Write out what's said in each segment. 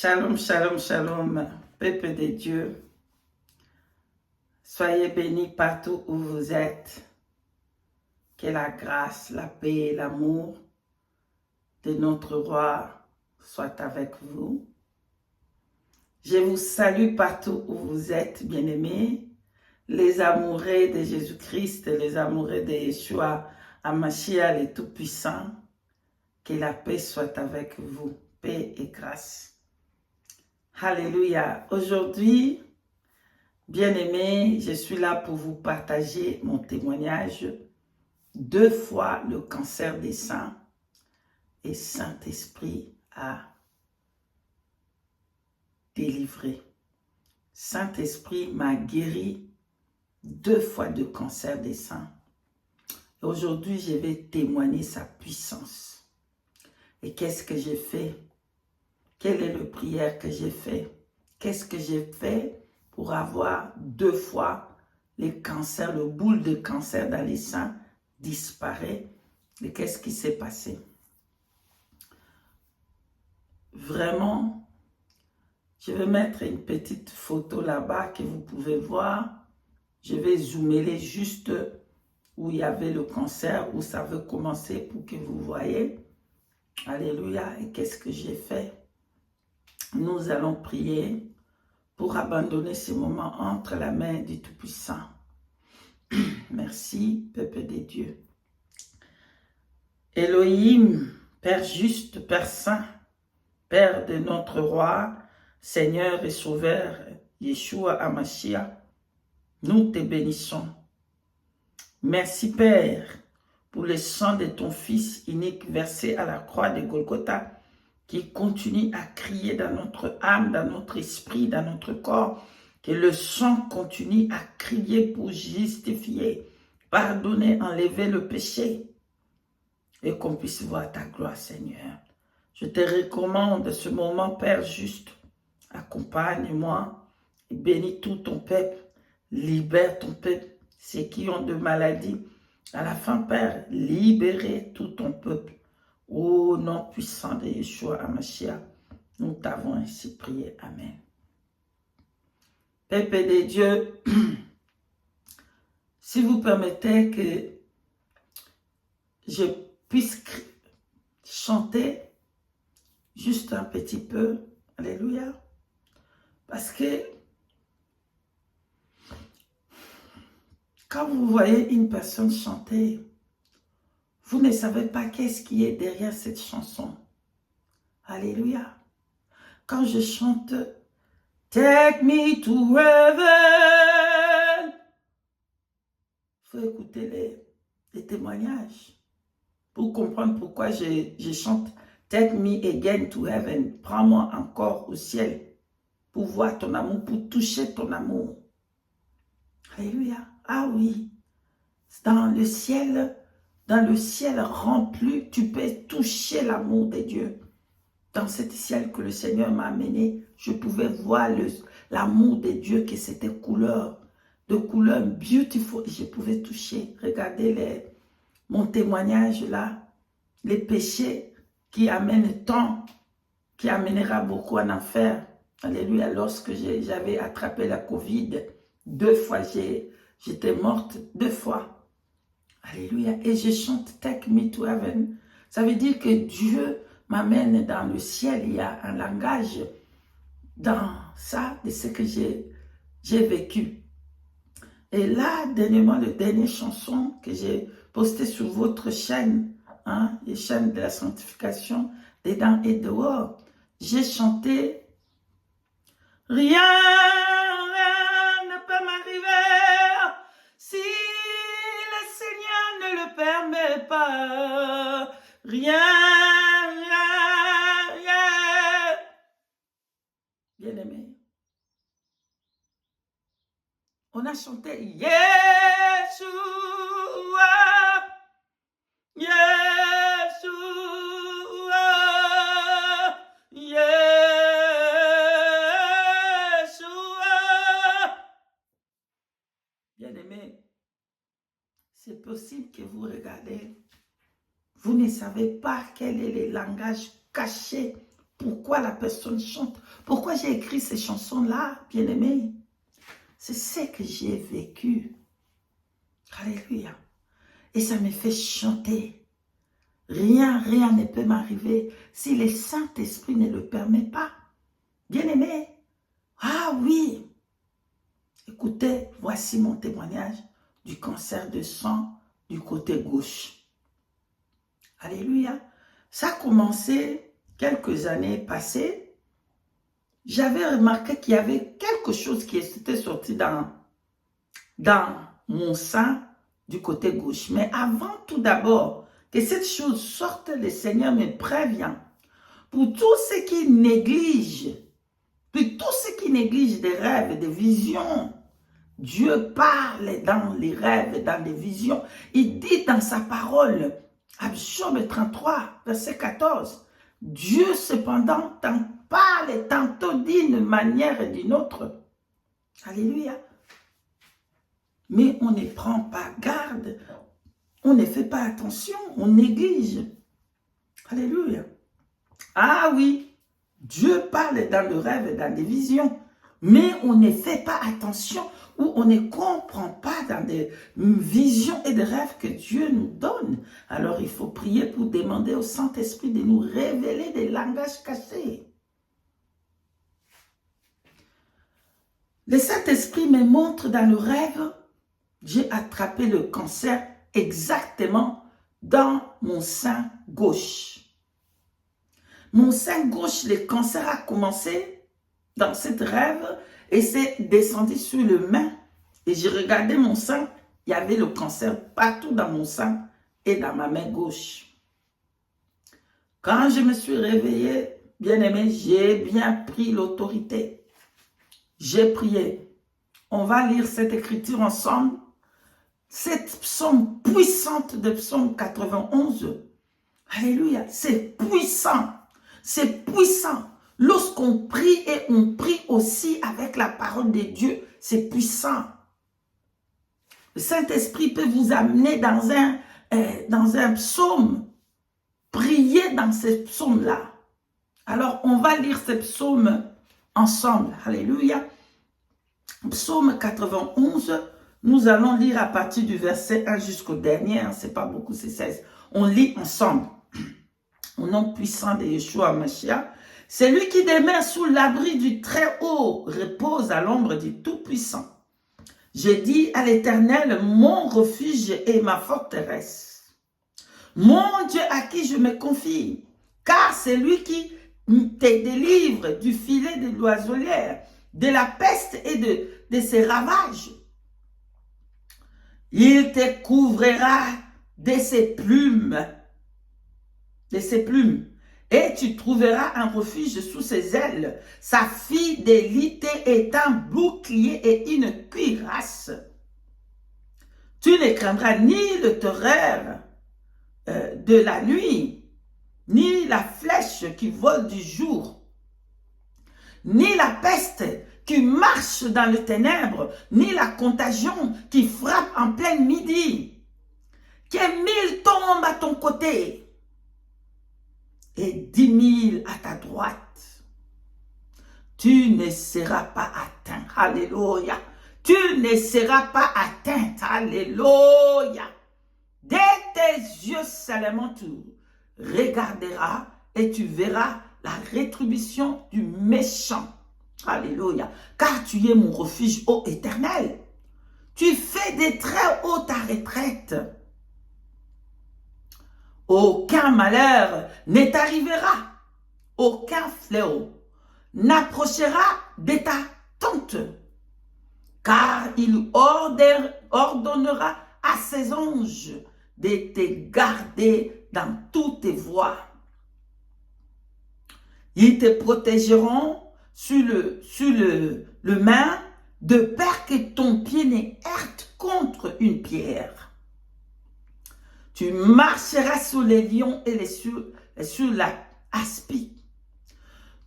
Shalom, shalom, shalom, peuple de Dieu. Soyez bénis partout où vous êtes. Que la grâce, la paix et l'amour de notre roi soient avec vous. Je vous salue partout où vous êtes, bien-aimés, les amoureux de Jésus-Christ, les amoureux de Yeshua, Hamashiach, le Tout-Puissant. Que la paix soit avec vous, paix et grâce. Alléluia. Aujourd'hui, bien-aimés, je suis là pour vous partager mon témoignage. 2 fois le cancer des seins et Saint-Esprit a délivré. Saint-Esprit m'a guéri 2 fois de cancer des seins. Aujourd'hui, je vais témoigner sa puissance. Et qu'est-ce que j'ai fait? Quelle est la prière que j'ai fait? Qu'est-ce que j'ai fait pour avoir 2 fois les cancers, le boule de cancer dans les seins disparaît? Et qu'est-ce qui s'est passé? Vraiment, je vais mettre une petite photo là-bas que vous pouvez voir. Je vais zoomer juste où il y avait le cancer, où ça veut commencer pour que vous voyez. Alléluia. Et qu'est-ce que j'ai fait? Nous allons prier pour abandonner ce moment entre la main du Tout-Puissant. Merci, peuple de Dieu. Elohim, Père juste, Père saint, Père de notre roi, Seigneur et Sauveur, Yeshua Hamashiach, nous te bénissons. Merci, Père, pour le sang de ton Fils unique versé à la croix de Golgotha, qui continue à crier dans notre âme, dans notre esprit, dans notre corps, que le sang continue à crier pour justifier, pardonner, enlever le péché, et qu'on puisse voir ta gloire, Seigneur. Je te recommande ce moment, Père juste. Accompagne-moi et bénis tout ton peuple. Libère ton peuple, ceux qui ont de maladies. À la fin, Père, libérez tout ton peuple. Au nom puissant de Yeshua Hamashiach, nous t'avons ainsi prié. Amen. Peuple de Dieu, si vous permettez que je puisse chanter juste un petit peu, alléluia, parce que quand vous voyez une personne chanter, vous ne savez pas qu'est-ce qui est derrière cette chanson. Alléluia. Quand je chante « Take me to heaven », il faut écouter les témoignages pour comprendre pourquoi je chante « Take me again to heaven ». Prends-moi encore au ciel pour voir ton amour, pour toucher ton amour. Alléluia. Ah oui, dans le ciel rempli, tu peux toucher l'amour de Dieu. Dans ce ciel que le Seigneur m'a amené, je pouvais voir l'amour de Dieu, que c'était de couleur beautiful. Je pouvais toucher. Regardez mon témoignage là. Les péchés qui amènent tant, qui amènera beaucoup en enfer. Alléluia. Lorsque j'avais attrapé la Covid, 2 fois, j'étais morte 2 fois. Alléluia. Et je chante Take Me to Heaven. Ça veut dire que Dieu m'amène dans le ciel. Il y a un langage dans ça, de ce que j'ai vécu. Et là, dernièrement, la dernière chanson que j'ai postée sur votre chaîne, les chaînes de la sanctification, dedans et dehors, j'ai chanté « Rien ne peut m'arriver si le Seigneur ne le permet pas. Rien. » Bien-aimé, on a chanté « Yeshua, Yeshua, Yeshua. » Bien-aimé, c'est possible que vous regardez, vous ne savez pas quel est le langage caché pourquoi la personne chante. Pourquoi j'ai écrit ces chansons-là, bien-aimés? C'est ce que j'ai vécu. Alléluia. Et ça me fait chanter. Rien ne peut m'arriver si le Saint-Esprit ne le permet pas. Bien-aimés, ah oui. Écoutez, voici mon témoignage du cancer de sang du côté gauche. Alléluia. Ça a commencé quelques années passées. J'avais remarqué qu'il y avait quelque chose qui était sorti dans mon sein du côté gauche. Mais avant tout d'abord que cette chose sorte, le Seigneur me prévient. Pour tous ceux qui négligent, des rêves, des visions, Dieu parle dans les rêves, dans les visions. Il dit dans sa parole, à Job 33, verset 14, Dieu cependant t'en parle tantôt d'une manière et d'une autre. Alléluia. Mais on ne prend pas garde, on ne fait pas attention, on néglige. Alléluia. Ah oui, Dieu parle dans le rêve, dans les visions, mais on ne fait pas attention ou on ne comprend pas dans des visions et des rêves que Dieu nous donne. Alors il faut prier pour demander au Saint-Esprit de nous révéler des langages cachés. Le Saint-Esprit me montre dans le rêve, j'ai attrapé le cancer exactement dans mon sein gauche. Mon sein gauche, le cancer a commencé dans cette rêve et c'est descendu sur le main. Et j'ai regardé mon sein, il y avait le cancer partout dans mon sein et dans ma main gauche. Quand je me suis réveillée, bien-aimé, j'ai bien pris l'autorité. J'ai prié. On va lire cette écriture ensemble. Cette psaume puissante de psaume 91. Alléluia, c'est puissant. C'est puissant. Lorsqu'on prie et on prie aussi avec la parole de Dieu, c'est puissant. Le Saint-Esprit peut vous amener dans un psaume. Priez dans ce psaume-là. Alors, on va lire ce psaume ensemble. Alléluia. Psaume 91, nous allons lire à partir du verset 1 jusqu'au dernier. C'est pas beaucoup, c'est 16. On lit ensemble. Au nom puissant de Yeshua Mashiach. C'est lui qui demeure sous l'abri du Très-Haut, repose à l'ombre du Tout-Puissant. Je dis à l'Éternel, mon refuge et ma forteresse. Mon Dieu à qui je me confie, car c'est lui qui te délivre du filet de l'oiseleur, de la peste et de ses ravages. Il te couvrira de ses plumes, et tu trouveras un refuge sous ses ailes. Sa fidélité est un bouclier et une cuirasse. Tu ne craindras ni le terreur de la nuit, ni la flèche qui vole du jour, ni la peste qui marche dans les ténèbres, ni la contagion qui frappe en plein midi. Que 1000 tombent à ton côté et 10 000 à ta droite. Tu ne seras pas atteint. Alléluia. Tu ne seras pas atteint. Alléluia. Dès tes yeux seulement tu regarderas et tu verras la rétribution du méchant. Alléluia. Car tu es mon refuge, ô Éternel. Tu fais des très hauts ta retraite. Aucun malheur ne t'arrivera. Aucun fléau n'approchera de ta tente. Car il ordonnera à ses anges de te garder dans toutes tes voies. Ils te protégeront sur le main, de peur que ton pied ne heurte contre une pierre. Tu marcheras sur les lions et sur la aspie.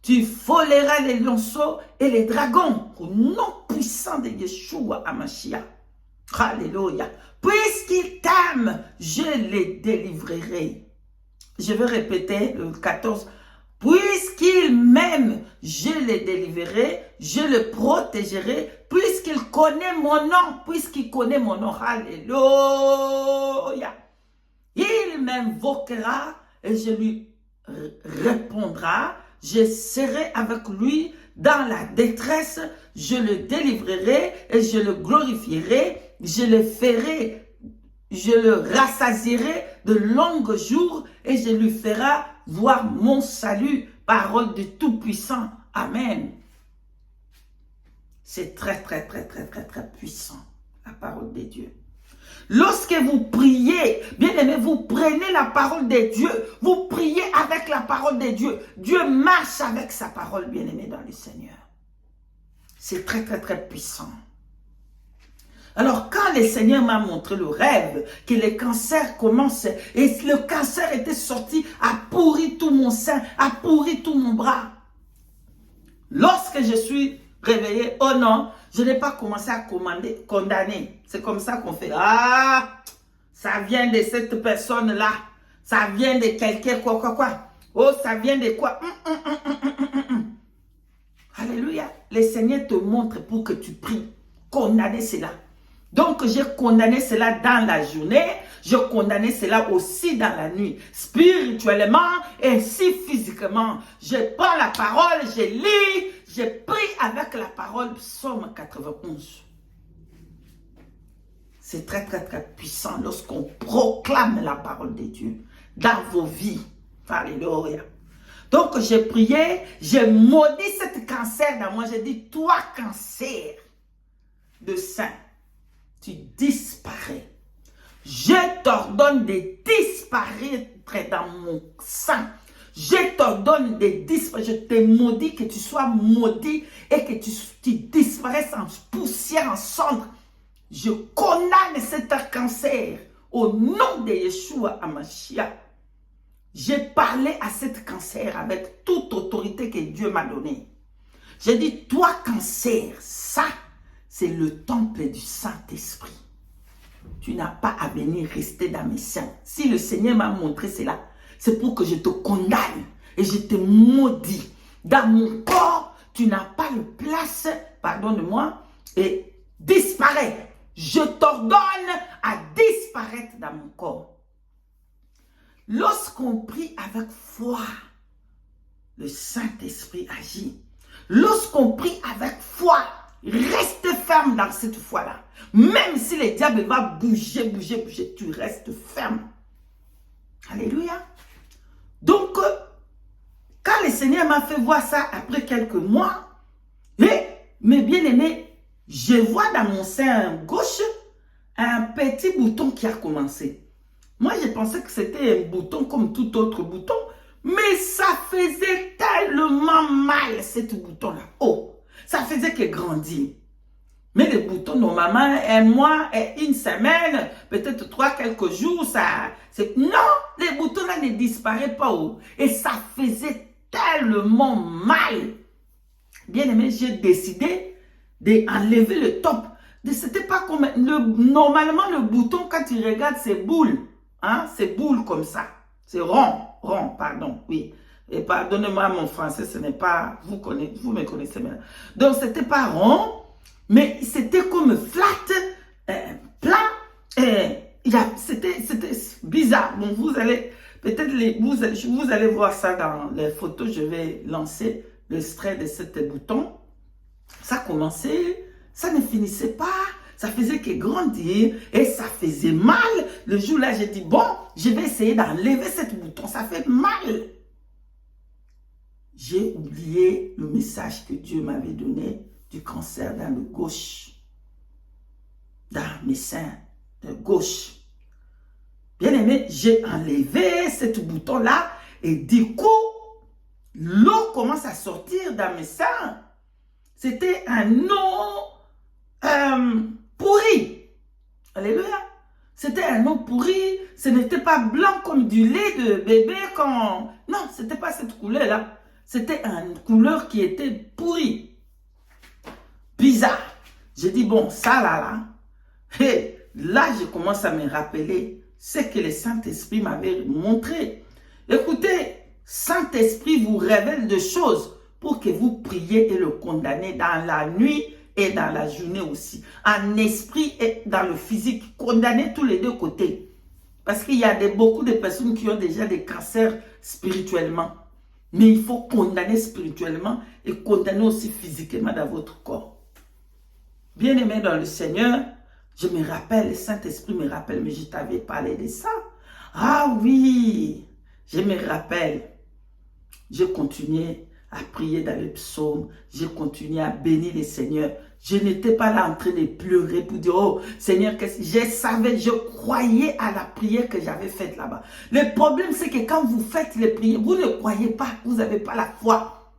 Tu voleras les lionceaux et les dragons au nom puissant de Yeshua HaMashiach. Alléluia. Puisqu'ils t'aiment, je les délivrerai. Je vais répéter le 14. Puisqu'ils moi-même, je le délivrerai, je le protégerai, puisqu'il connaît mon nom, puisqu'il connaît mon nom. Alléluia. Il m'invoquera et je lui répondrai. Je serai avec lui dans la détresse. Je le délivrerai et je le glorifierai. Je le ferai, je le rassasierai de longs jours et je lui ferai voir mon salut. Parole du Tout-Puissant. Amen. C'est très puissant, la parole de Dieu. Lorsque vous priez, bien aimé, vous prenez la parole de Dieu, vous priez avec la parole de Dieu. Dieu marche avec sa parole, bien aimé, dans le Seigneur. C'est très puissant. Alors, quand le Seigneur m'a montré le rêve, que le cancer commence, et le cancer était sorti, a pourri tout mon sein, a pourri tout mon bras. Lorsque je suis réveillé, oh non, je n'ai pas commencé à condamner. C'est comme ça qu'on fait. Ah, ça vient de cette personne-là. Ça vient de quelqu'un, quoi. Oh, ça vient de quoi? Alléluia. Le Seigneur te montre pour que tu pries. Condamner cela. Donc, j'ai condamné cela dans la journée, je condamné cela aussi dans la nuit, spirituellement et ainsi physiquement. Je prends la parole, je lis, je prie avec la parole, Psaume 91. C'est très puissant lorsqu'on proclame la parole de Dieu dans vos vies. Alléluia. Donc, j'ai prié, j'ai maudit cette cancer dans moi, j'ai dit, toi cancer de sein, tu disparais. Je t'ordonne de disparaître dans mon sang. Je t'ordonne de disparaître. Je te maudis que tu sois maudit et que tu disparaisses en poussière, en cendre. Je condamne cet cancer au nom de Yeshua HaMashiach. J'ai parlé à cet cancer avec toute autorité que Dieu m'a donnée. J'ai dit, toi cancer, ça, c'est le temple du Saint-Esprit. Tu n'as pas à venir rester dans mes seins. Si le Seigneur m'a montré cela, c'est pour que je te condamne et je te maudis. Dans mon corps, tu n'as pas de place, pardonne-moi, et disparaît. Je t'ordonne à disparaître dans mon corps. Lorsqu'on prie avec foi, le Saint-Esprit agit. Lorsqu'on prie avec foi, reste ferme dans cette foi-là. Même si le diable va bouger, tu restes ferme. Alléluia. Donc, quand le Seigneur m'a fait voir ça après quelques mois, mes bien-aimés, je vois dans mon sein gauche un petit bouton qui a commencé. Moi, je pensais que c'était un bouton comme tout autre bouton, mais ça faisait tellement mal, ce bouton-là. Oh, ça faisait que grandir. Mais le bouton, normalement, un mois, une semaine, peut-être 3, quelques jours, non, les boutons-là ne disparaissent pas. Oh. Et ça faisait tellement mal. Bien aimé, j'ai décidé d'enlever le top. C'était pas comme... normalement, le bouton, quand tu regardes, c'est boule. Hein? C'est boule comme ça. C'est rond, pardon, oui. Et pardonnez-moi mon français, ce n'est pas... Vous me connaissez maintenant. Donc, c'était pas rond. Mais c'était comme flat, plat, c'était bizarre. Bon, vous allez, peut-être, vous allez voir ça dans les photos. Je vais lancer l'extrait de ce bouton. Ça commençait, ça ne finissait pas, ça faisait que grandir et ça faisait mal. Le jour-là, j'ai dit, bon, je vais essayer d'enlever ce bouton, ça fait mal. J'ai oublié le message que Dieu m'avait donné du cancer dans le gauche, dans mes seins de gauche. Bien aimé, j'ai enlevé ce bouton-là et du coup, l'eau commence à sortir dans mes seins. C'était un eau pourri. Alléluia. C'était un eau pourri. Ce n'était pas blanc comme du lait de bébé quand... Non, ce n'était pas cette couleur-là. C'était une couleur qui était pourrie. Bizarre. J'ai dit, bon, ça là. Et là, je commence à me rappeler ce que le Saint-Esprit m'avait montré. Écoutez, Saint-Esprit vous révèle des choses pour que vous priez et le condamnez dans la nuit et dans la journée aussi. En esprit et dans le physique. Condamnez tous les deux côtés. Parce qu'il y a beaucoup de personnes qui ont déjà des cancers spirituellement. Mais il faut condamner spirituellement et condamner aussi physiquement dans votre corps. Bien-aimé dans le Seigneur, je me rappelle, le Saint-Esprit me rappelle, mais je t'avais parlé de ça. Ah oui, je me rappelle. J'ai continué à prier dans les psaumes. J'ai continué à bénir le Seigneur. Je n'étais pas là en train de pleurer pour dire, oh Seigneur, je savais, je croyais à la prière que j'avais faite là-bas. Le problème, c'est que quand vous faites les prières, vous ne croyez pas, vous n'avez pas la foi.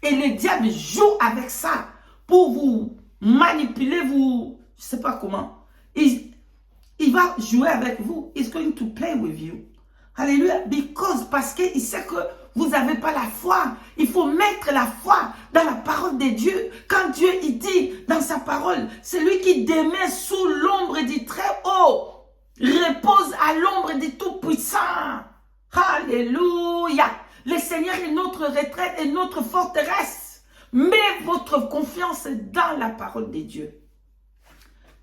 Et le diable joue avec ça pour vous manipuler, vous, je ne sais pas comment. Il va jouer avec vous. He's going to play with you. Alléluia. Parce qu'il sait que vous n'avez pas la foi. Il faut mettre la foi dans la parole de Dieu. Quand Dieu il dit dans sa parole, celui qui demeure sous l'ombre du Très-Haut repose à l'ombre du Tout-Puissant. Alléluia. Le Seigneur est notre retraite et notre forteresse. Mets votre confiance dans la parole de Dieu.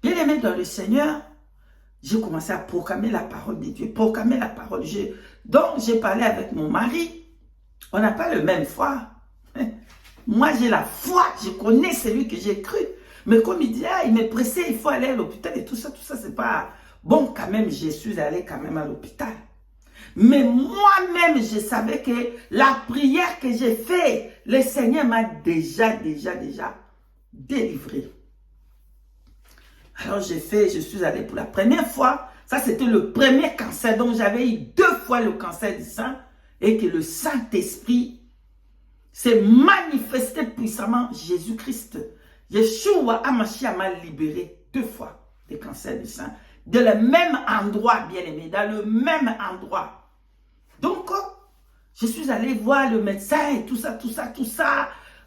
Bien-aimé dans le Seigneur, j'ai commencé à proclamer la parole de Dieu. Proclamer la parole. Donc, j'ai parlé avec mon mari. On n'a pas le même foi. Moi, j'ai la foi. Je connais celui que j'ai cru. Mais comme il dit, il m'est pressé, il faut aller à l'hôpital et tout ça, c'est pas bon quand même. Je suis allé quand même à l'hôpital. Mais moi-même, je savais que la prière que j'ai faite, le Seigneur m'a déjà délivré. Alors, je suis allée pour la première fois. Ça, c'était le premier cancer. Donc, j'avais eu 2 fois le cancer du sein. Et que le Saint-Esprit s'est manifesté puissamment. Jésus-Christ, Yeshua HaMashiach m'a libéré 2 fois des cancers du sein. De le même endroit, bien aimé. Dans le même endroit. Donc, je suis allée voir le médecin et tout ça.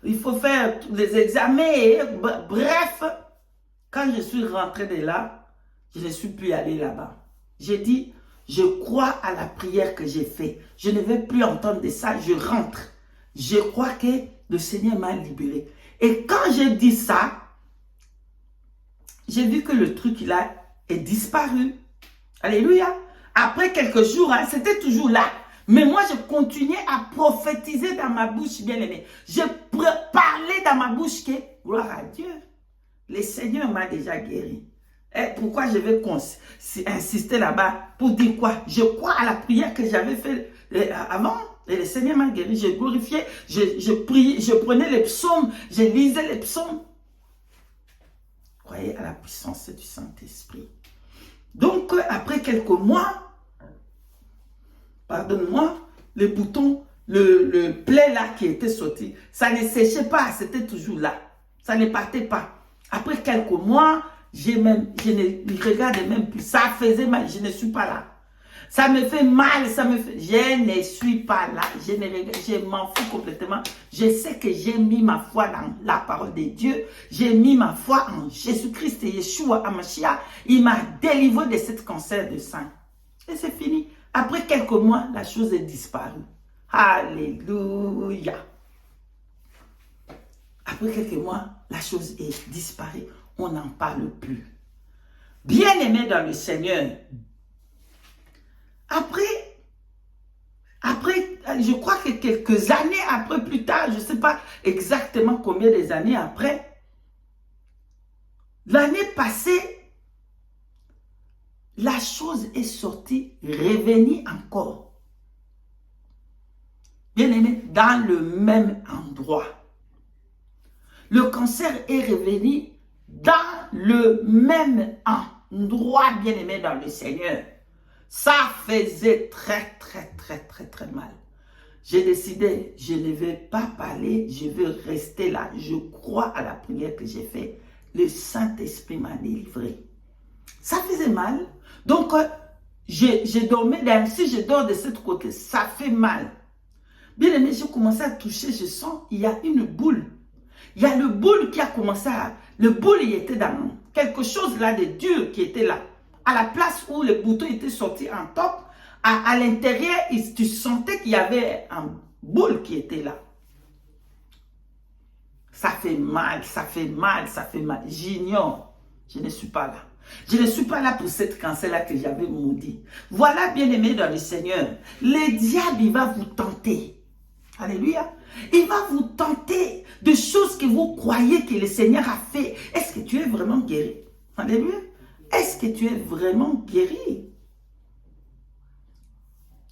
Il faut faire tous les examens. Bref. Quand je suis rentré de là, je ne suis plus allé là-bas. J'ai dit, je crois à la prière que j'ai faite. Je ne vais plus entendre de ça, je rentre. Je crois que le Seigneur m'a libéré. Et quand j'ai dit ça, j'ai vu que le truc là est disparu. Alléluia. Après quelques jours, c'était toujours là. Mais moi, je continuais à prophétiser dans ma bouche, bien aimé. Je parlais dans ma bouche que, gloire à Dieu. Le Seigneur m'a déjà guéri. Et pourquoi je vais insister là-bas? Pour dire quoi? Je crois à la prière que j'avais faite avant. Et le Seigneur m'a guéri. Je glorifiais. Je priais. Je prenais les psaumes. Je lisais les psaumes. Croyez à la puissance du Saint-Esprit. Donc, après quelques mois, pardonne-moi, le bouton, le plaie là qui était sorti, ça ne séchait pas. C'était toujours là. Ça ne partait pas. Après quelques mois, je ne regardais même plus. Ça faisait mal, je ne suis pas là. Ça me fait mal, je ne suis pas là. Je m'en fous complètement. Je sais que j'ai mis ma foi dans la parole de Dieu. J'ai mis ma foi en Jésus-Christ et Yeshua HaMashiach. Il m'a délivré de ce cancer de sein. Et c'est fini. Après quelques mois, la chose est disparue. Alléluia. Après quelques mois, la chose est disparue. On n'en parle plus. Bien-aimé dans le Seigneur. Après, je crois que quelques années après, plus tard, je ne sais pas exactement combien des années après, l'année passée, la chose est sortie, revenue encore. Bien-aimé, dans le même endroit. Le cancer est revenu dans le même endroit, bien-aimé dans le Seigneur. Ça faisait très mal. J'ai décidé, je ne vais pas parler, je vais rester là. Je crois à la prière que j'ai faite. Le Saint-Esprit m'a délivré. Ça faisait mal. Donc, je dormais, si je dors de ce côté, ça fait mal. Bien aimé, j'ai commencé à toucher, je sens, il y a une boule. Il y a le boule qui a commencé à... Le boule, il était dans quelque chose là de dur qui était là. À la place où le bouton était sorti en top, à l'intérieur, tu sentais qu'il y avait un boule qui était là. Ça fait mal, ça fait mal, ça fait mal. J'ignore. Je ne suis pas là. Je ne suis pas là pour cette cancer-là que j'avais maudit. Voilà, bien-aimé dans le Seigneur. Le diable, il va vous tenter. Alléluia. Il va vous tenter de choses que vous croyez que le Seigneur a fait. Est-ce que tu es vraiment guéri? Alléluia. Est-ce que tu es vraiment guéri?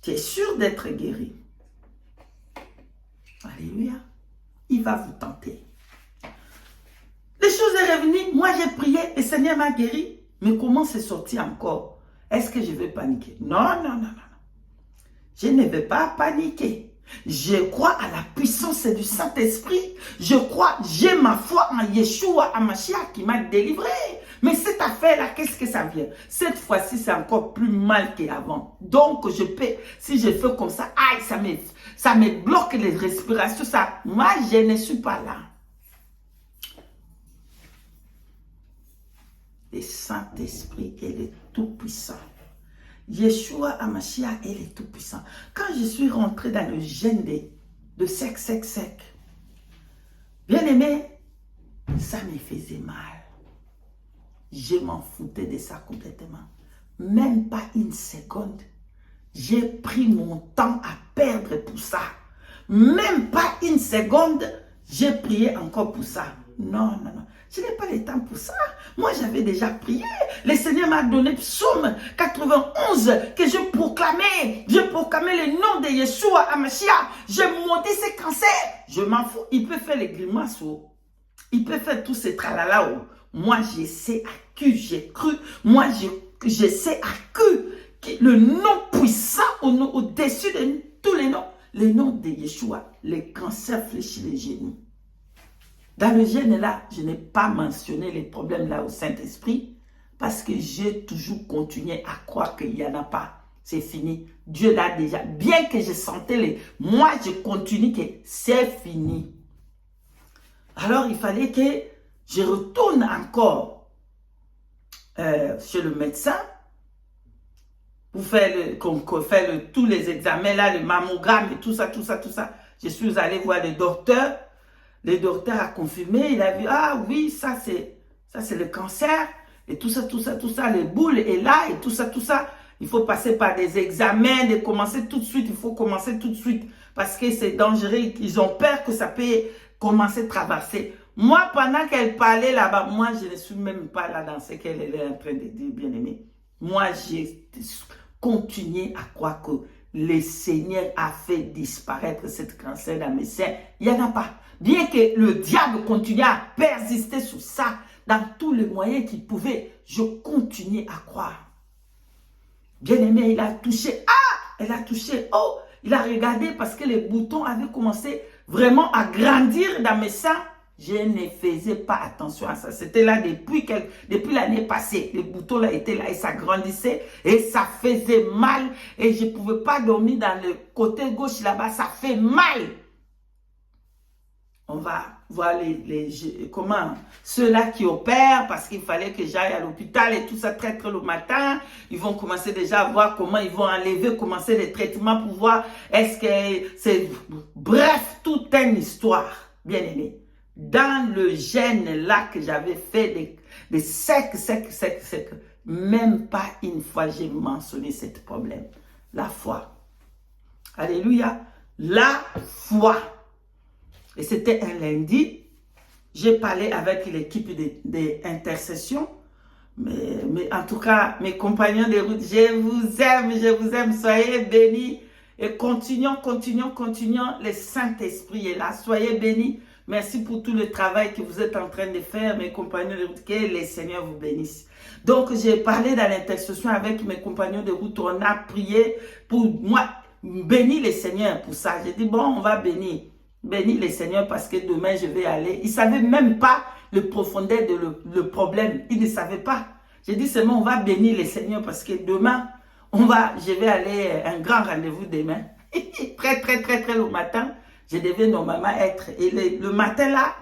Tu es sûr d'être guéri? Alléluia. Il va vous tenter. Les choses sont revenues. Moi, j'ai prié. Le Seigneur m'a guéri. Mais comment c'est sorti encore? Est-ce que je vais paniquer? Non, non, non, non. Je ne vais pas paniquer. Je crois à la puissance du Saint-Esprit. Je crois, j'ai ma foi en Yeshua HaMashiach qui m'a délivré. Mais cette affaire-là, qu'est-ce que ça vient? Cette fois-ci, c'est encore plus mal qu'avant. Donc, je peux, si je fais comme ça, aïe, ça me bloque les respirations. Ça, moi, je ne suis pas là. Le Saint-Esprit est le Tout-Puissant. Yeshua HaMashiach est le Tout-Puissant. Quand je suis rentré dans le gène de sec, bien aimé, ça me faisait mal. Je m'en foutais de ça complètement. Même pas une seconde. J'ai pris mon temps à perdre pour ça. Même pas une seconde, j'ai prié encore pour ça. Non, non, non. Je n'ai pas le temps pour ça. Moi, j'avais déjà prié. Le Seigneur m'a donné Psaume 91 que je proclamais. Je proclamais le nom de Yeshua HaMashiach. Je montais ces cancers. Je m'en fous. Il peut faire les grimaces. Il peut faire tous ces tralala. Moi, je sais à qui j'ai cru. Moi, je sais à qui le nom puissant au-dessus de tous les noms. Le nom de Yeshua. Les cancers fléchissent les genoux. Dans le gène là, je n'ai pas mentionné les problèmes là au Saint-Esprit parce que j'ai toujours continué à croire qu'il n'y en a pas. C'est fini. Dieu l'a déjà. Bien que je sentais les... Moi, je continue que c'est fini. Alors, il fallait que je retourne encore chez le médecin pour faire, tous les examens là, le mammogramme et tout ça. Je suis allé voir le docteur. Le docteur a confirmé, il a vu, ah oui, ça c'est le cancer, et tout ça, les boules est là, et tout ça. Il faut passer par des examens, il faut commencer tout de suite, parce que c'est dangereux, ils ont peur que ça peut commencer à traverser. Moi, pendant qu'elle parlait là-bas, moi, je ne suis même pas là dans ce qu'elle est en train de dire, bien aimé. Moi, j'ai continué à croire que le Seigneur a fait disparaître cette cancer dans mes seins. Il n'y en a pas. Bien que le diable continue à persister sur ça, dans tous les moyens qu'il pouvait, je continue à croire. Bien aimé, il a touché. Ah! Elle a touché. Oh! Il a regardé parce que les boutons avaient commencé vraiment à grandir dans mes seins. Je ne faisais pas attention à ça. C'était là depuis l'année passée. Les boutons là étaient là et ça grandissait et ça faisait mal. Et je ne pouvais pas dormir dans le côté gauche là-bas. Ça fait mal. On va voir comment ceux-là qui opèrent parce qu'il fallait que j'aille à l'hôpital et tout ça très le matin. Ils vont commencer déjà à voir comment ils vont commencer les traitements pour voir est-ce que c'est... Bref, toute une histoire, bien aimé. Dans le gène là que j'avais fait des sec, même pas une fois j'ai mentionné ce problème. La foi. Alléluia. La foi. Et c'était un lundi. J'ai parlé avec l'équipe d'intercession. Mais en tout cas, mes compagnons de route, je vous aime. Soyez bénis. Et continuons. Le Saint-Esprit est là. Soyez bénis. Merci pour tout le travail que vous êtes en train de faire, mes compagnons de route. Que les Seigneurs vous bénissent. Donc, j'ai parlé dans l'intercession avec mes compagnons de route. On a prié pour moi. Bénis les Seigneurs pour ça. J'ai dit, bon, on va bénir. Bénis les Seigneurs parce que demain je vais aller. Ils ne savaient même pas le profondeur de le problème. Ils ne savaient pas. J'ai dit seulement on va bénir les Seigneurs parce que demain, je vais aller à un grand rendez-vous demain. très le matin. Je devais normalement être. Et le matin là,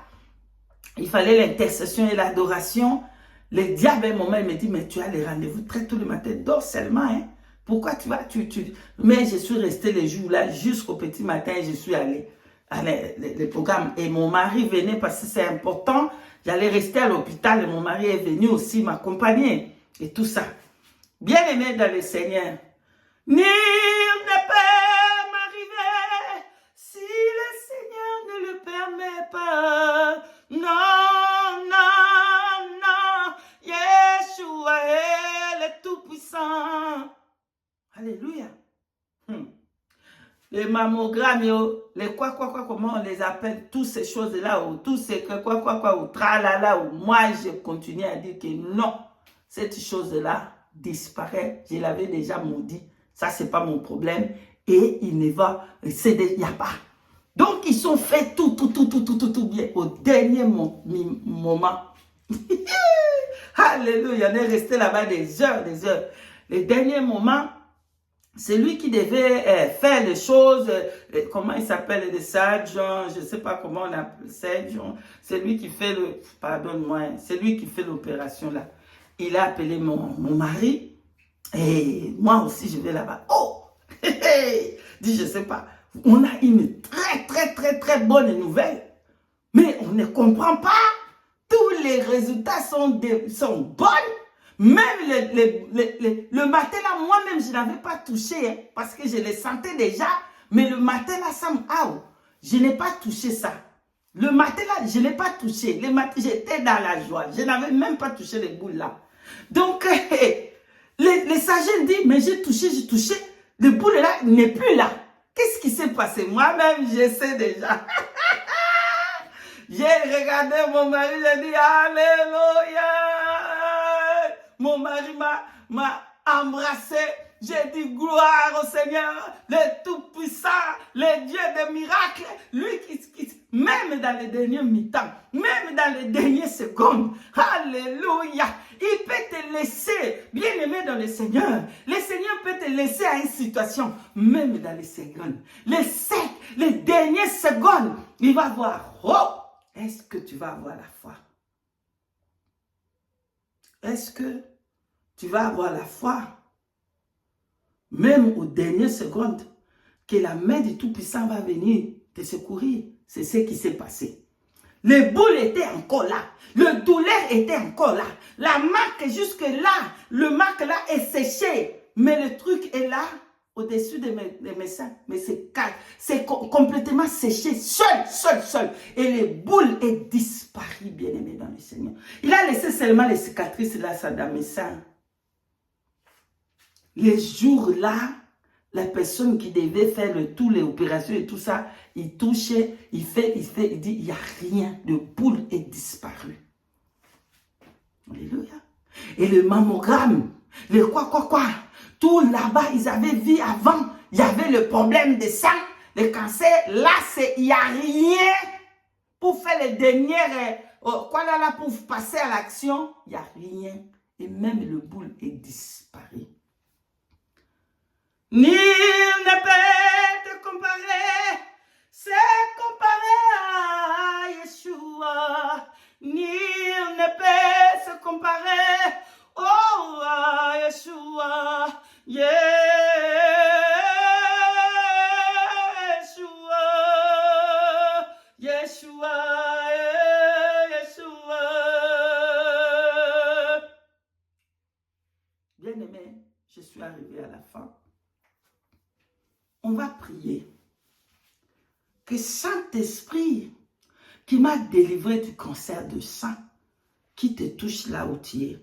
il fallait l'intercession et l'adoration. Le diable à un moment, il me dit, mais tu as les rendez-vous très tôt le matin. Dors seulement, hein. Pourquoi tu vas, Mais je suis resté les jours là jusqu'au petit matin et je suis allé. les programmes. Et mon mari venait parce que c'est important. J'allais rester à l'hôpital et mon mari est venu aussi m'accompagner et tout ça. Bien aimé dans le Seigneur, nul ne peut m'arriver si le Seigneur ne le permet pas. Non, non, non, Yeshua est le Tout-Puissant. Alléluia. Les mammogrammes, les comment on les appelle, toutes ces choses-là, ou tous ces ou tralala, ou moi je continue à dire que non, cette chose-là disparaît, je l'avais déjà maudit, ça c'est pas mon problème, et il ne va, il n'y a pas. Donc ils ont fait tout bien, au dernier moment. Alléluia, on est resté là-bas des heures. Les derniers moments, c'est lui qui devait faire les choses, comment il s'appelle, le surgeon, je ne sais pas comment on appelle surgeon, c'est lui qui fait le, pardonne-moi, c'est lui qui fait l'opération là. Il a appelé mon mari, et moi aussi je vais là-bas. Oh, dit je ne sais pas, on a une très bonne nouvelle, mais on ne comprend pas, tous les résultats sont bonnes. Même le matin là, moi-même, je n'avais pas touché, hein, parce que je les sentais déjà. Mais le matin là, ça me... je n'ai pas touché ça. Le matin là, je n'ai pas touché. Le matin, j'étais dans la joie. Je n'avais même pas touché les boules là. Donc, les sergents disent, mais j'ai touché. Le boule là n'est plus là. Qu'est-ce qui s'est passé? Moi-même, je sais déjà. J'ai regardé mon mari, j'ai dit, Alléluia. Mon mari m'a embrassé. J'ai dit gloire au Seigneur, le Tout-Puissant, le Dieu des miracles. Lui qui, même dans les derniers mi-temps, même dans les dernières secondes, alléluia, il peut te laisser, bien aimé dans le Seigneur. Le Seigneur peut te laisser à une situation, même dans les secondes. Les dernières secondes, il va voir, oh, est-ce que tu vas avoir la foi? Est-ce que tu vas avoir la foi, même aux dernières secondes, que la main du Tout-Puissant va venir te secourir? C'est ce qui s'est passé. Les boules étaient encore là. Le douleur était encore là. La marque jusque-là, le marque là est séché. Mais le truc est là, au-dessus de mes seins. Mais c'est complètement séché, seul. Et les boules est disparu, bien-aimé dans le Seigneur. Il a laissé seulement les cicatrices là, ça dans mes seins. Les jours là, la personne qui devait faire toutes les opérations et tout ça, il touchait, il dit, il n'y a rien, le boule est disparu. Alléluia. Et le mammogramme, le tout là-bas, ils avaient vu avant, il y avait le problème de sang, le cancer, là, il n'y a rien pour faire les dernières, pour passer à l'action, il n'y a rien. Et même le boule est disparu. Nul ne peut te comparer, c'est comparé à Yeshua. Nul ne peut se comparer, oh, à Yeshua. Yeshua, Yeshua, Yeshua. Bien-aimé, je suis arrivé à la fin. On va prier que Saint-Esprit qui m'a délivré du cancer de sein, qui te touche là où tu es,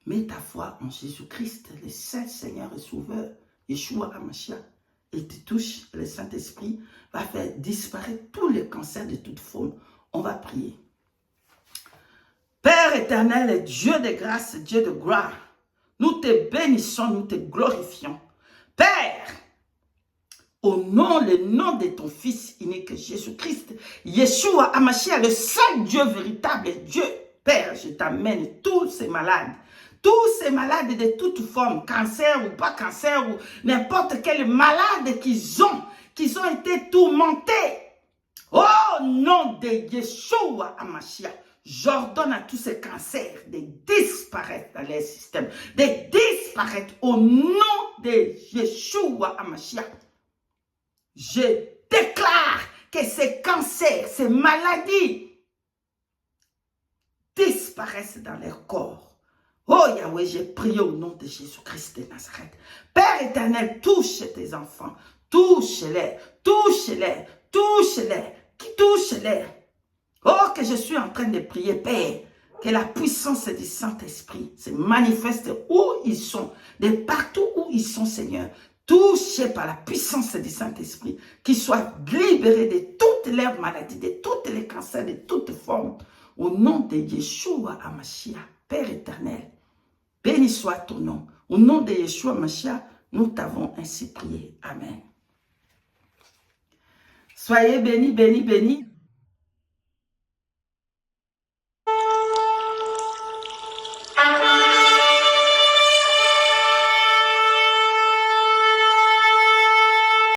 mets ta foi en Jésus-Christ, le seul Seigneur et Sauveur, Yeshua HaMashiach, et te touche, le Saint-Esprit va faire disparaître tous les cancers de toute forme. On va prier. Père éternel, Dieu de grâce, Dieu de gloire, nous te bénissons, nous te glorifions. Père, au le nom de ton Fils unique Jésus-Christ, Yeshua HaMashiach, le seul Dieu véritable Dieu, Père, je t'amène tous ces malades de toute forme, cancer ou pas cancer, ou n'importe quel malade qu'ils ont été tourmentés. Au nom de Yeshua HaMashiach, j'ordonne à tous ces cancers de disparaître dans les systèmes, de disparaître au nom de Yeshua HaMashiach. Je déclare que ces cancers, ces maladies disparaissent dans leur corps. Oh Yahweh, j'ai prié au nom de Jésus-Christ de Nazareth. Père éternel, touche tes enfants. Touche-les, touche-les, touche-les, touche-les. Oh, que je suis en train de prier, Père, que la puissance du Saint-Esprit se manifeste où ils sont, de partout où ils sont, Seigneur. Touchés par la puissance du Saint-Esprit, qu'ils soient libérés de toutes leurs maladies, de tous les cancers, de toutes formes. Au nom de Yeshua HaMashiach, Père éternel, béni soit ton nom. Au nom de Yeshua HaMashiach, nous t'avons ainsi prié. Amen. Soyez bénis, bénis, bénis.